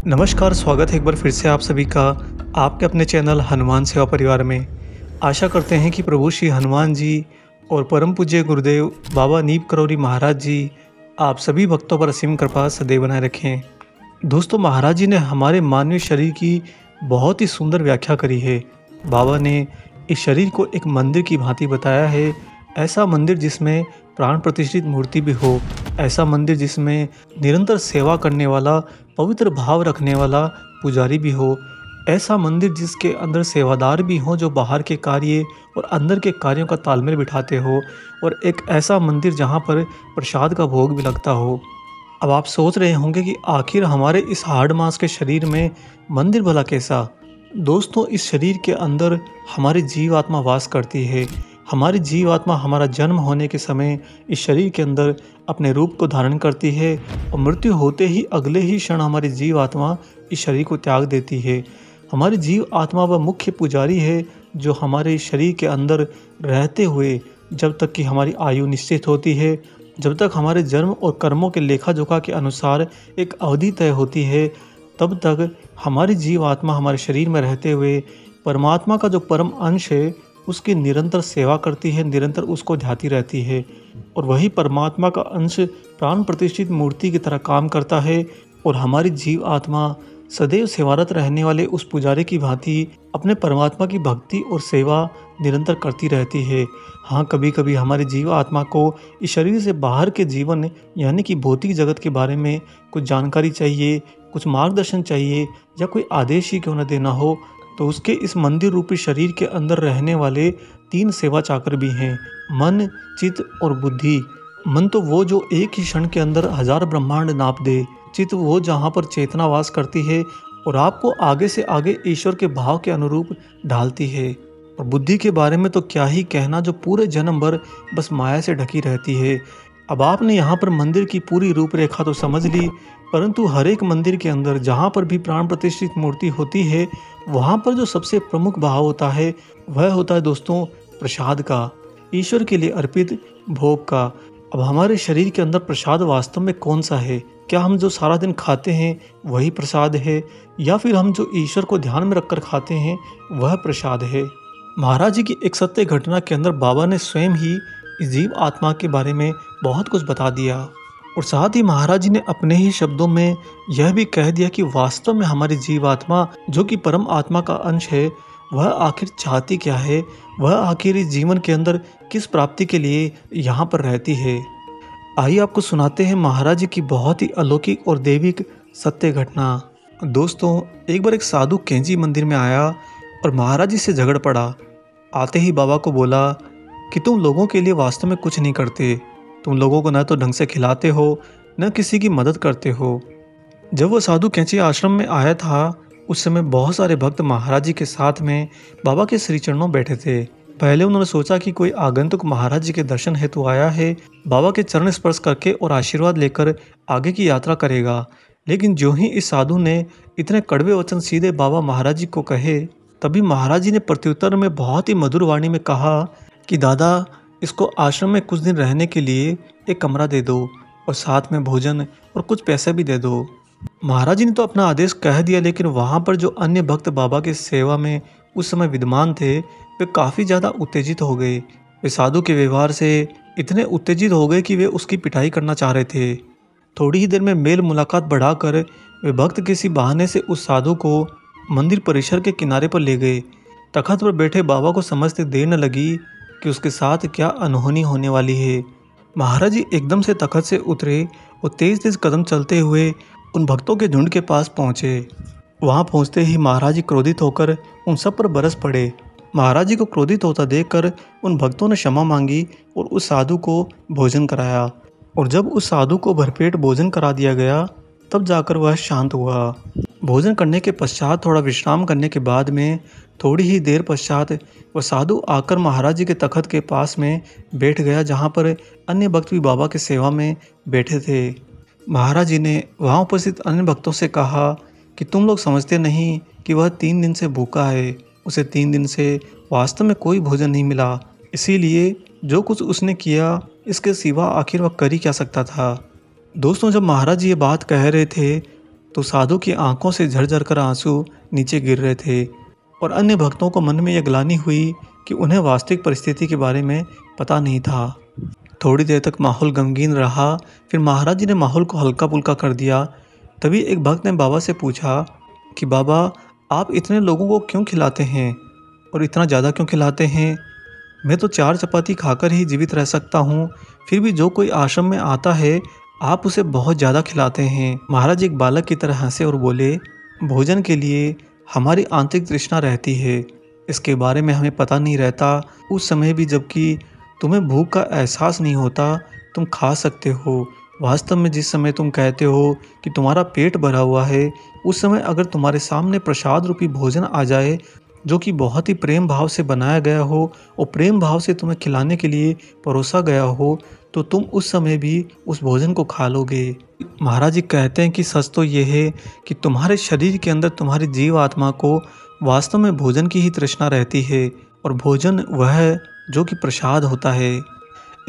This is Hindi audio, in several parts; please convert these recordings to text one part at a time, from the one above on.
नमस्कार, स्वागत है एक बार फिर से आप सभी का आपके अपने चैनल हनुमान सेवा परिवार में। आशा करते हैं कि प्रभु श्री हनुमान जी और परम पूज्य गुरुदेव बाबा नीम करौरी महाराज जी आप सभी भक्तों पर असीम कृपा सदैव बनाए रखें। दोस्तों, महाराज जी ने हमारे मानवीय शरीर की बहुत ही सुंदर व्याख्या करी है। बाबा ने इस शरीर को एक मंदिर की भांति बताया है। ऐसा मंदिर जिसमें प्राण प्रतिष्ठित मूर्ति भी हो, ऐसा मंदिर जिसमें निरंतर सेवा करने वाला, पवित्र भाव रखने वाला पुजारी भी हो, ऐसा मंदिर जिसके अंदर सेवादार भी हों जो बाहर के कार्य और अंदर के कार्यों का तालमेल बिठाते हो, और एक ऐसा मंदिर जहाँ पर प्रसाद का भोग भी लगता हो। अब आप सोच रहे होंगे कि आखिर हमारे इस हाड़ मांस के शरीर में मंदिर भला कैसा? दोस्तों, इस शरीर के अंदर हमारी जीवात्मा वास करती है। हमारी जीवात्मा हमारा जन्म होने के समय इस शरीर के अंदर अपने रूप को धारण करती है और मृत्यु होते ही अगले ही क्षण हमारी जीवात्मा इस शरीर को त्याग देती है। हमारी जीव आत्मा वह मुख्य पुजारी है जो हमारे शरीर के अंदर रहते हुए, जब तक कि हमारी आयु निश्चित होती है, जब तक हमारे जन्म और कर्मों के लेखा जोखा के अनुसार एक अवधि तय होती है, तब तक हमारी जीव आत्मा हमारे शरीर में रहते हुए परमात्मा का जो परम अंश है उसकी निरंतर सेवा करती है, निरंतर उसको ध्याती रहती है। और वही परमात्मा का अंश प्राण प्रतिष्ठित मूर्ति की तरह काम करता है और हमारी जीव आत्मा सदैव सेवारत रहने वाले उस पुजारी की भांति अपने परमात्मा की भक्ति और सेवा निरंतर करती रहती है। हाँ, कभी कभी हमारी जीव आत्मा को इस शरीर से बाहर के जीवन यानी कि भौतिक जगत के बारे में कुछ जानकारी चाहिए, कुछ मार्गदर्शन चाहिए, या कोई आदेश ही क्यों न देना हो, तो उसके इस मंदिर रूपी शरीर के अंदर रहने वाले 3 सेवा चाकर भी हैं, मन, चित्त और बुद्धि। मन तो वो जो एक ही क्षण के अंदर 1000 ब्रह्मांड नाप दे, चित्त वो जहाँ पर चेतना वास करती है और आपको आगे से आगे ईश्वर के भाव के अनुरूप ढालती है, और बुद्धि के बारे में तो क्या ही कहना, जो पूरे जन्म भर बस माया से ढकी रहती है। अब आपने यहाँ पर मंदिर की पूरी रूपरेखा तो समझ ली, परंतु हर एक मंदिर के अंदर जहाँ पर भी प्राण प्रतिष्ठित मूर्ति होती है, वहाँ पर जो सबसे प्रमुख भाव होता है वह होता है दोस्तों प्रसाद का, ईश्वर के लिए अर्पित भोग का। अब हमारे शरीर के अंदर प्रसाद वास्तव में कौन सा है? क्या हम जो सारा दिन खाते हैं वही प्रसाद है, या फिर हम जो ईश्वर को ध्यान में रखकर खाते हैं वह प्रसाद है? महाराज जी की एक सत्य घटना के अंदर बाबा ने स्वयं ही इस जीव आत्मा के बारे में बहुत कुछ बता दिया, और साथ ही महाराज जी ने अपने ही शब्दों में यह भी कह दिया कि वास्तव में हमारी जीवात्मा जो कि परम आत्मा का अंश है, वह आखिर चाहती क्या है, वह आखिर इस जीवन के अंदर किस प्राप्ति के लिए यहाँ पर रहती है। आइए आपको सुनाते हैं महाराज जी की बहुत ही अलौकिक और दैविक सत्य घटना। दोस्तों, एक बार एक साधु कैंची मंदिर में आया और महाराज जी से झगड़ पड़ा। आते ही बाबा को बोला कि तुम लोगों के लिए वास्तव में कुछ नहीं करते, तुम लोगों को न तो ढंग से खिलाते हो, न किसी की मदद करते हो। जब वो साधु कैंची आश्रम में आया था, उस समय बहुत सारे भक्त महाराज जी के साथ में बाबा के श्री चरणों बैठे थे। पहले उन्होंने सोचा कि कोई आगंतुक महाराज जी के दर्शन हेतु आया है, बाबा के चरण स्पर्श करके और आशीर्वाद लेकर आगे की यात्रा करेगा। लेकिन जो ही इस साधु ने इतने कड़वे वचन सीधे बाबा महाराज जी को कहे, तभी महाराज जी ने प्रत्युत्तर में बहुत ही मधुर वाणी में कहा कि दादा, इसको आश्रम में कुछ दिन रहने के लिए एक कमरा दे दो और साथ में भोजन और कुछ पैसे भी दे दो। महाराज जी ने तो अपना आदेश कह दिया, लेकिन वहाँ पर जो अन्य भक्त बाबा की सेवा में उस समय विद्यमान थे, वे काफ़ी ज़्यादा उत्तेजित हो गए। वे साधु के व्यवहार से इतने उत्तेजित हो गए कि वे उसकी पिटाई करना चाह रहे थे। थोड़ी ही देर में मेल मुलाकात बढ़ाकर वे भक्त किसी बहाने से उस साधु को मंदिर परिसर के किनारे पर ले गए। तखत पर बैठे बाबा को समझते देर न लगी कि उसके साथ क्या अनहोनी होने वाली है। महाराज जी एकदम से तखत से उतरे और तेज तेज कदम चलते हुए उन भक्तों के झुंड के पास पहुँचे। वहाँ पहुँचते ही महाराज जी क्रोधित होकर उन सब पर बरस पड़े। महाराज जी को क्रोधित होता देखकर उन भक्तों ने क्षमा मांगी और उस साधु को भोजन कराया, और जब उस साधु को भरपेट भोजन करा दिया गया तब जाकर वह शांत हुआ। भोजन करने के पश्चात थोड़ा विश्राम करने के बाद में थोड़ी ही देर पश्चात वह साधु आकर महाराज जी के तखत के पास में बैठ गया, जहाँ पर अन्य भक्त भी बाबा की सेवा में बैठे थे। महाराज जी ने वहाँ उपस्थित अन्य भक्तों से कहा कि तुम लोग समझते नहीं कि वह 3 दिन से भूखा है, उसे 3 दिन से वास्तव में कोई भोजन नहीं मिला, इसीलिए जो कुछ उसने किया इसके सिवा आखिर वह कर ही क्या सकता था। दोस्तों, जब महाराज जी ये बात कह रहे थे तो साधु की आंखों से झरझर कर आंसू नीचे गिर रहे थे और अन्य भक्तों को मन में यह ग्लानि हुई कि उन्हें वास्तविक परिस्थिति के बारे में पता नहीं था। थोड़ी देर तक माहौल गमगीन रहा, फिर महाराज जी ने माहौल को हल्का फुल्का कर दिया। तभी एक भक्त ने बाबा से पूछा कि बाबा, आप इतने लोगों को क्यों खिलाते हैं और इतना ज़्यादा क्यों खिलाते हैं? मैं तो 4 चपाती खाकर ही जीवित रह सकता हूँ, फिर भी जो कोई आश्रम में आता है आप उसे बहुत ज़्यादा खिलाते हैं। महाराज एक बालक की तरह हंसे और बोले, भोजन के लिए हमारी आंतरिक तृष्णा रहती है, इसके बारे में हमें पता नहीं रहता। उस समय भी जबकि तुम्हें भूख का एहसास नहीं होता, तुम खा सकते हो। वास्तव में जिस समय तुम कहते हो कि तुम्हारा पेट भरा हुआ है, उस समय अगर तुम्हारे सामने प्रसाद रूपी भोजन आ जाए जो कि बहुत ही प्रेम भाव से बनाया गया हो और प्रेम भाव से तुम्हें खिलाने के लिए परोसा गया हो, तो तुम उस समय भी उस भोजन को खा लोगे। महाराज जी कहते हैं कि सच तो ये है कि तुम्हारे शरीर के अंदर तुम्हारी जीव आत्मा को वास्तव में भोजन की ही तृष्णा रहती है और भोजन वह है जो कि प्रसाद होता है।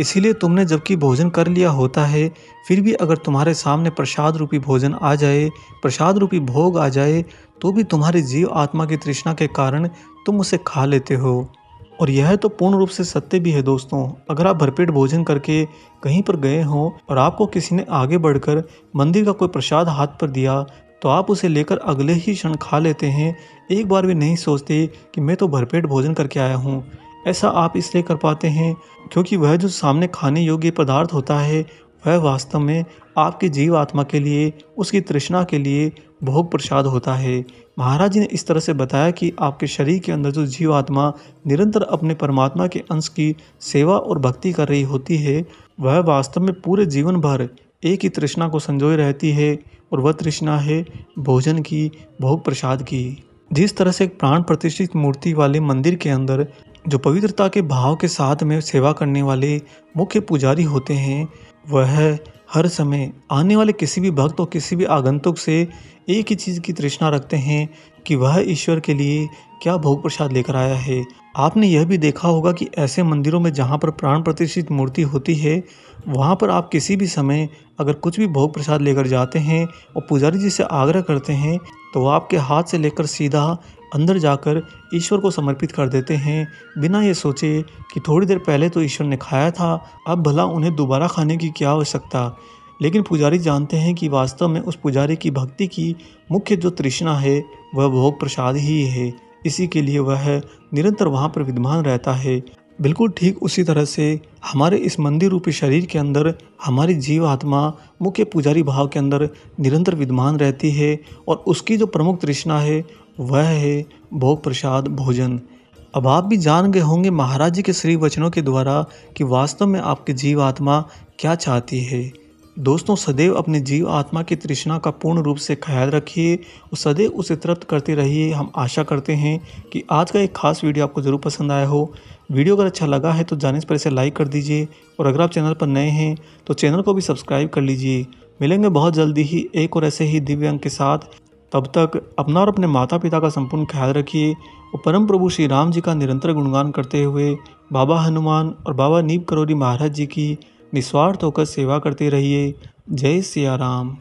इसीलिए तुमने जबकि भोजन कर लिया होता है, फिर भी अगर तुम्हारे सामने प्रसाद रूपी भोजन आ जाए, प्रसाद रूपी भोग आ जाए, तो भी तुम्हारी जीव आत्मा की तृष्णा के कारण तुम उसे खा लेते हो। और यह तो पूर्ण रूप से सत्य भी है दोस्तों। अगर आप भरपेट भोजन करके कहीं पर गए हों और आपको किसी ने आगे बढ़कर मंदिर का कोई प्रसाद हाथ पर दिया, तो आप उसे लेकर अगले ही क्षण खा लेते हैं। एक बार भी नहीं सोचते कि मैं तो भरपेट भोजन करके आया हूँ। ऐसा आप इसलिए कर पाते हैं क्योंकि वह जो सामने खाने योग्य पदार्थ होता है, वह वास्तव में आपकी जीव आत्मा के लिए, उसकी तृष्णा के लिए भोग प्रसाद होता है। महाराज जी ने इस तरह से बताया कि आपके शरीर के अंदर जो जीव आत्मा निरंतर अपने परमात्मा के अंश की सेवा और भक्ति कर रही होती है, वह वास्तव में पूरे जीवन भर एक ही तृष्णा को संजोए रहती है और वह तृष्णा है भोजन की, भोग प्रसाद की। जिस तरह से एक प्राण प्रतिष्ठित मूर्ति वाले मंदिर के अंदर जो पवित्रता के भाव के साथ में सेवा करने वाले मुख्य पुजारी होते हैं, वह हर समय आने वाले किसी भी भक्त और किसी भी आगंतुक से एक ही चीज़ की तृष्णा रखते हैं कि वह ईश्वर के लिए क्या भोग प्रसाद लेकर आया है। आपने यह भी देखा होगा कि ऐसे मंदिरों में जहाँ पर प्राण प्रतिष्ठित मूर्ति होती है, वहाँ पर आप किसी भी समय अगर कुछ भी भोग प्रसाद लेकर जाते हैं और पुजारी जी से आग्रह करते हैं, तो वह आपके हाथ से लेकर सीधा अंदर जाकर ईश्वर को समर्पित कर देते हैं, बिना ये सोचे कि थोड़ी देर पहले तो ईश्वर ने खाया था, अब भला उन्हें दोबारा खाने की क्या आवश्यकता। लेकिन पुजारी जानते हैं कि वास्तव में उस पुजारी की भक्ति की मुख्य जो तृष्णा है, वह भोग प्रसाद ही है। इसी के लिए वह निरंतर वहाँ पर विद्यमान रहता है। बिल्कुल ठीक उसी तरह से हमारे इस मंदिर रूपी शरीर के अंदर हमारी जीव आत्मा मुख्य पुजारी भाव के अंदर निरंतर विद्यमान रहती है और उसकी जो प्रमुख तृष्णा है, वह है भोग प्रसाद भोजन। अब आप भी जान गए होंगे महाराज जी के श्री वचनों के द्वारा कि वास्तव में आपकी जीव आत्मा क्या चाहती है। दोस्तों, सदैव अपनी जीव आत्मा की तृष्णा का पूर्ण रूप से ख्याल रखिए और सदैव उसे तृप्त करते रहिए। हम आशा करते हैं कि आज का एक खास वीडियो आपको ज़रूर पसंद आया हो। वीडियो अगर अच्छा लगा है तो जाने से पहले इसे लाइक कर दीजिए और अगर आप चैनल पर नए हैं तो चैनल को भी सब्सक्राइब कर लीजिए। मिलेंगे बहुत जल्दी ही एक और ऐसे ही दिव्य अंक के साथ। तब तक अपना और अपने माता पिता का संपूर्ण ख्याल रखिए और परम प्रभु श्री राम जी का निरंतर गुणगान करते हुए बाबा हनुमान और बाबा नीम करोली महाराज जी की निस्वार्थ होकर सेवा करते रहिए। जय सिया राम।